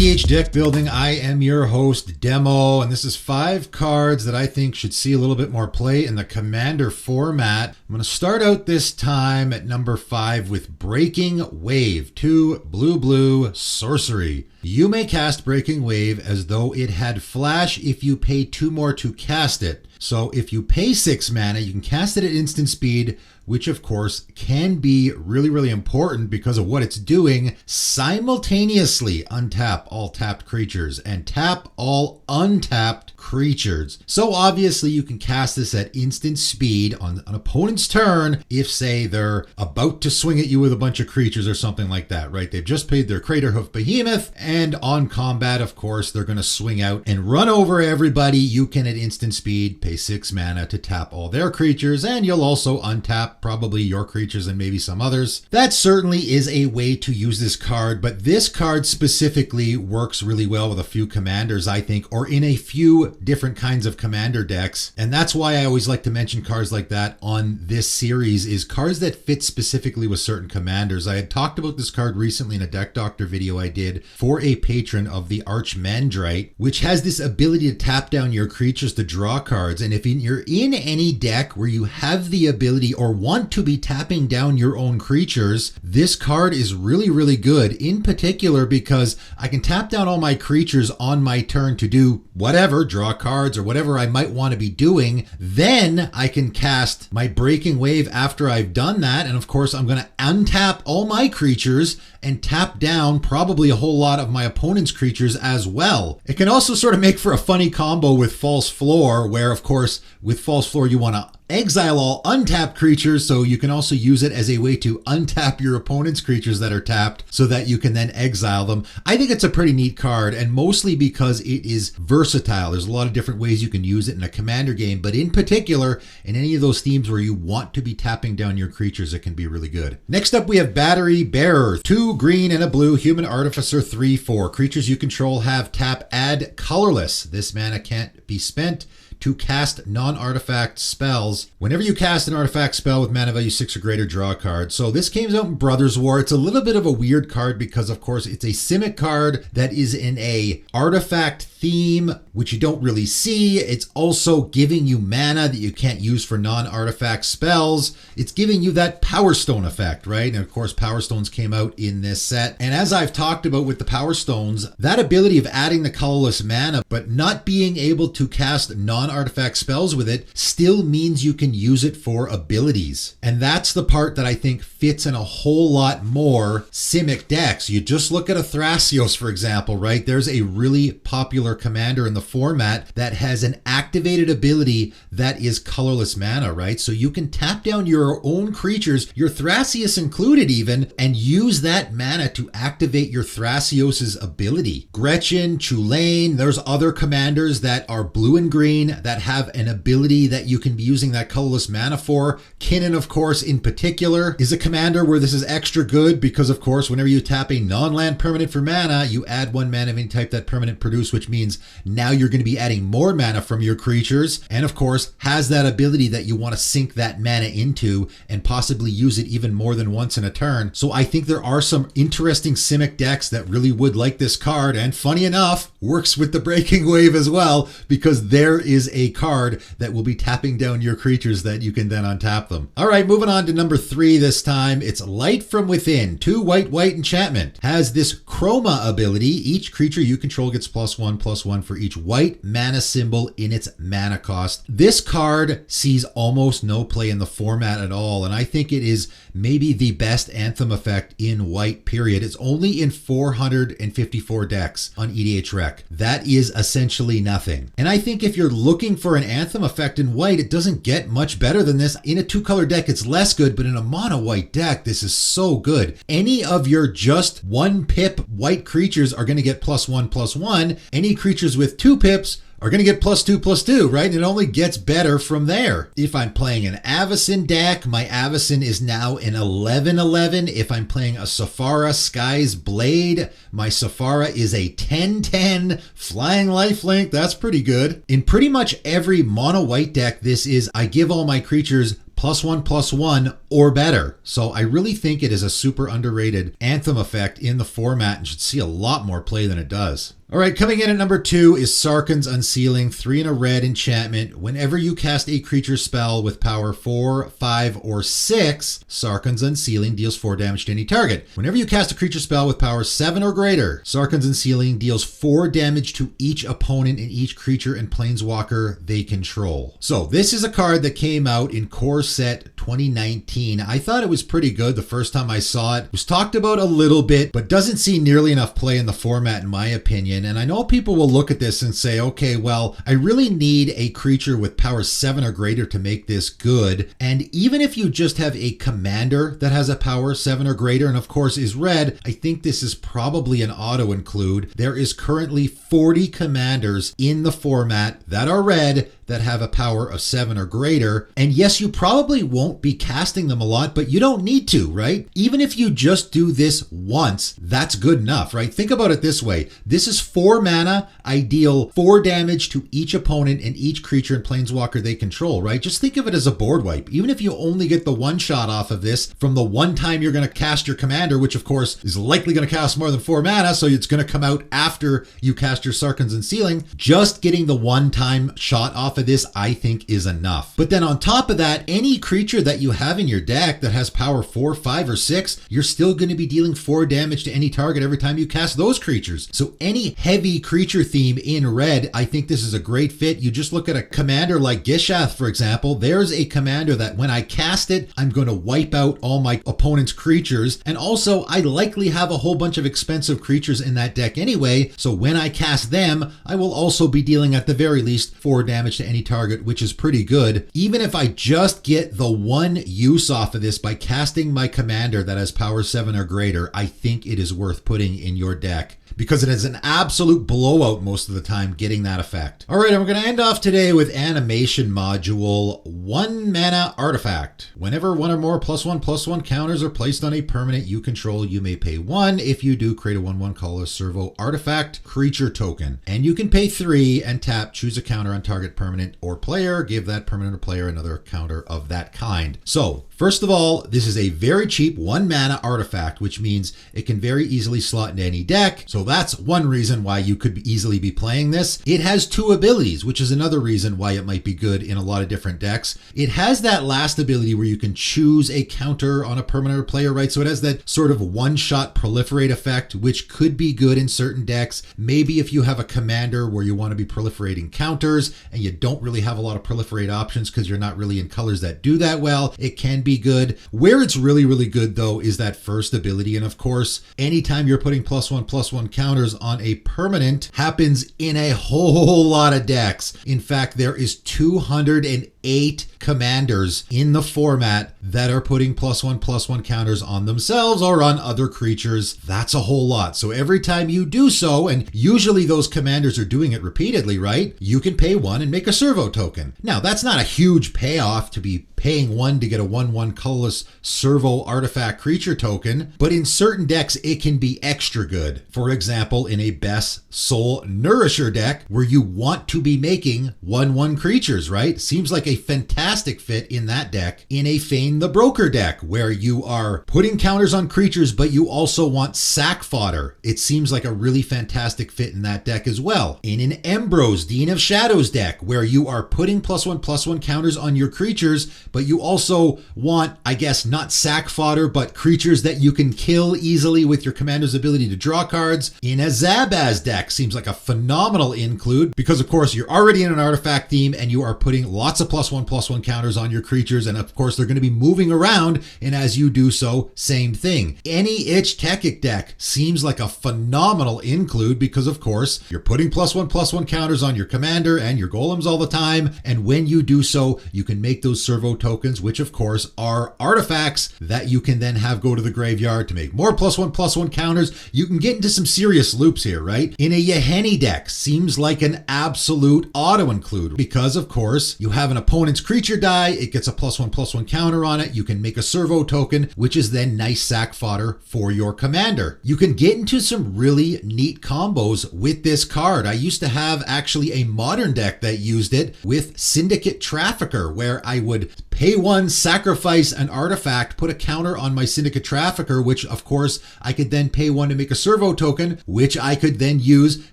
EDH Deck Building. I am your host, Demo, and this is 5 cards that I think should see a little bit more play in the Commander format. I'm going to start out this time at number 5 with Breaking Wave, 2 blue sorcery. You may cast Breaking Wave as though it had flash if you pay 2 more to cast it. So if you pay 6 mana, you can cast it at instant speed, which of course can be really important because of what it's doing. Simultaneously untap all tapped creatures and tap all untapped creatures. So obviously you can cast this at instant speed on an opponent's turn if, say, they're about to swing at you with a bunch of creatures or something like that, right? They've just paid their Craterhoof Behemoth, and on combat, of course, they're going to swing out and run over everybody. You can at instant speed pay 6 mana to tap all their creatures, and you'll also untap probably your creatures and maybe some others. That certainly is a way to use this card, but this card specifically works really well with a few commanders, I think, or in a few different kinds of commander decks. And that's why I always like to mention cards like that on this series, is cards that fit specifically with certain commanders. I had talked about this card recently in a Deck Doctor video I did for a patron of the Archmandrite, which has this ability to tap down your creatures to draw cards. And if you're in any deck where you have the ability or want to be tapping down your own creatures, this card is really good, in particular because I can tap down all my creatures on my turn to do whatever, draw cards or whatever I might want to be doing. Then I can cast my Breaking Wave after I've done that, and of course I'm going to untap all my creatures and tap down probably a whole lot of my opponent's creatures as well. It can also sort of make for a funny combo with False Floor, where of course with False Floor you want to exile all untapped creatures, so you can also use it as a way to untap your opponent's creatures that are tapped so that you can then exile them. I think it's a pretty neat card, and mostly because it is versatile. There's a lot of different ways you can use it in a commander game, but in particular, in any of those themes where you want to be tapping down your creatures, it can be really good. Next up, we have Battery Bearer, 2 green and a blue, Human Artificer, 3/4. Creatures you control have tap, add colorless. This mana can't be spent to cast non-artifact spells. Whenever you cast an artifact spell with mana value 6 or greater, draw a card. So this came out in Brothers War. It's a little bit of a weird card because of course it's a Simic card that is in a artifact theme, which you don't really see. It's also giving you mana that you can't use for non-artifact spells. It's giving you that Power Stone effect, right? And of course Power Stones came out in this set. And as I've talked about with the Power Stones, that ability of adding the colorless mana but not being able to cast non-artifact spells with it still means you can use it for abilities. And that's the part that I think fits in a whole lot more Simic decks. You just look at a Thrasios, for example, right? There's a really popular commander in the format that has an activated ability that is colorless mana, right? So you can tap down your own creatures, your Thrasios included even, and use that mana to activate your Thrasios' ability. Gretchen, Chulain, there's other commanders that are blue and green that have an ability that you can be using that colorless mana for. Kinnan, of course, in particular, is a commander where this is extra good because, of course, whenever you tap a non-land permanent for mana, you add 1 mana of any type that permanent produced, which means now you're going to be adding more mana from your creatures, and of course, has that ability that you want to sink that mana into and possibly use it even more than once in a turn. So I think there are some interesting Simic decks that really would like this card, and funny enough, works with the Breaking Wave as well, because there is a card that will be tapping down your creatures that you can then untap them. All right, moving on to number 3 this time. It's Light from Within, 2 white enchantment. Has this Chroma ability. Each creature you control gets +1/+1 for each white mana symbol in its mana cost. This card sees almost no play in the format at all, and I think it is maybe the best Anthem effect in white, period. It's only in 454 decks on EDH Rec. That is essentially nothing. And I think if you're looking for an Anthem effect in white, it doesn't get much better than this. In a 2-color deck, it's less good, but in a mono white deck, this is so good. Any of your just 1 pip white creatures are going to get +1/+1. Any creatures with 2 pips are going to get +2/+2, right? And it only gets better from there. If I'm playing an Avacyn deck, my Avacyn is now an 11/11. If I'm playing a Safara Sky's Blade, my Safara is a 10/10 flying lifelink. That's pretty good. In pretty much every mono white deck, this is I give all my creatures +1/+1, or better. So I really think it is a super underrated Anthem effect in the format and should see a lot more play than it does. All right, coming in at number 2 is Sarkins Unsealing, 3 and a red enchantment. Whenever you cast a creature spell with power 4, 5, or 6, Sarkins Unsealing deals 4 damage to any target. Whenever you cast a creature spell with power 7 or greater, Sarkins Unsealing deals 4 damage to each opponent and each creature and planeswalker they control. So this is a card that came out in Core Set 2019. I thought it was pretty good the first time I saw it. It was talked about a little bit, but doesn't see nearly enough play in the format in my opinion. And I know people will look at this and say, okay, well, I really need a creature with power 7 or greater to make this good. And even if you just have a commander that has a power 7 or greater, and of course is red, I think this is probably an auto include. There is currently 40 commanders in the format that are red that have a power of 7 or greater. And yes, you probably won't be casting them a lot, but you don't need to, right? Even if you just do this once, that's good enough, right? Think about it this way. This is 4 mana. I deal 4 damage to each opponent and each creature and planeswalker they control, right? Just think of it as a board wipe. Even if you only get the one shot off of this from the one time you're going to cast your commander, which of course is likely going to cost more than 4 mana, so it's going to come out after you cast your Sarkins Unsealing, just getting the one time shot off of this, I think, is enough. But then on top of that, any creature that you have in your deck that has power 4, 5, or 6, you're still going to be dealing 4 damage to any target every time you cast those creatures. So any heavy creature theme in red, I think this is a great fit. You just look at a commander like Gishath, for example. There's a commander that when I cast it, I'm going to wipe out all my opponent's creatures. And also, I likely have a whole bunch of expensive creatures in that deck anyway. So when I cast them, I will also be dealing at the very least 4 damage to any target, which is pretty good. Even if I just get the one use off of this by casting my commander that has power 7 or greater, I think it is worth putting in your deck, because it is an absolute blowout most of the time getting that effect. All right, and we're going to end off today with Animation Module, 1 mana artifact. Whenever one or more +1/+1 counters are placed on a permanent you control, you may pay 1. If you do, create a 1/1 colorless servo artifact creature token. And you can pay 3 and tap, choose a counter on target permanent or player, give that permanent or player another counter of that kind. So, first of all, this is a very cheap 1 mana artifact, which means it can very easily slot into any deck. So that's one reason why you could easily be playing this. It has 2 abilities, which is another reason why it might be good in a lot of different decks. It has that last ability where you can choose a counter on a permanent or player, right? So it has that sort of one-shot proliferate effect, which could be good in certain decks. Maybe if you have a commander where you want to be proliferating counters and you don't really have a lot of proliferate options because you're not really in colors that do that well, it can be good. Where it's really, really good though is that first ability. And of course, anytime you're putting +1/+1 counters on a permanent happens in a whole lot of decks. In fact, there is 208 commanders in the format that are putting +1/+1 counters on themselves or on other creatures. That's a whole lot. So every time you do so, and usually those commanders are doing it repeatedly, right? You can pay 1 and make a servo token. Now, that's not a huge payoff to be paying 1 to get a 1/1 colorless servo artifact creature token, but in certain decks it can be extra good. For example, in a Best Soul Nourisher deck where you want to be making 1/1 creatures, right? Seems like a fantastic fit in that deck. In a Fane the Broker deck where you are putting counters on creatures but you also want sack fodder, it seems like a really fantastic fit in that deck as well. In an Embrose Dean of Shadows deck where you are putting +1/+1 counters on your creatures, but you also want, I guess, not sack fodder, but creatures that you can kill easily with your commander's ability to draw cards. In a Zabaz deck seems like a phenomenal include because, of course, you're already in an artifact theme and you are putting lots of +1/+1 counters on your creatures, and of course, they're going to be moving around, and as you do so, same thing. Any Itch Techic deck seems like a phenomenal include because, of course, you're putting +1/+1 counters on your commander and your golems all the time, and when you do so, you can make those servo tokens, which of course are artifacts that you can then have go to the graveyard to make more +1/+1 counters. You can get into some serious loops here, right? In a Yeheni deck seems like an absolute auto include because of course you have an opponent's creature die, it gets a +1/+1 counter on it, you can make a servo token, which is then nice sack fodder for your commander. You can get into some really neat combos with this card. I used to have actually a modern deck that used it with Syndicate Trafficker where I would pay 1, sacrifice an artifact, put a counter on my Syndicate Trafficker, which of course I could then pay 1 to make a servo token, which I could then use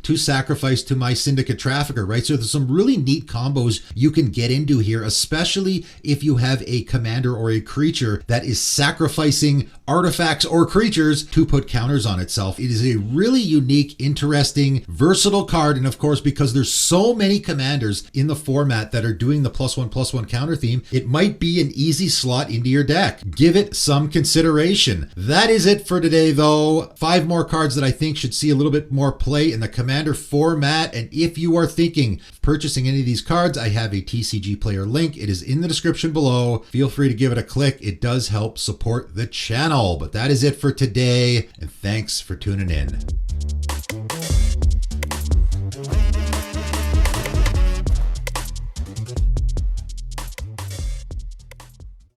to sacrifice to my Syndicate Trafficker, right? So there's some really neat combos you can get into here, especially if you have a commander or a creature that is sacrificing artifacts or creatures to put counters on itself. It is a really unique, interesting, versatile card. And of course, because there's so many commanders in the format that are doing the +1/+1 counter theme, it might be an easy slot into your deck. Give it some consideration. That is it for today, though. 5 more cards that I think should see a little bit more play in the commander format. And if you are thinking of purchasing any of these cards, I have a TCG player link. It is in the description below. Feel free to give it a click. It does help support the channel. But that is it for today, and thanks for tuning in.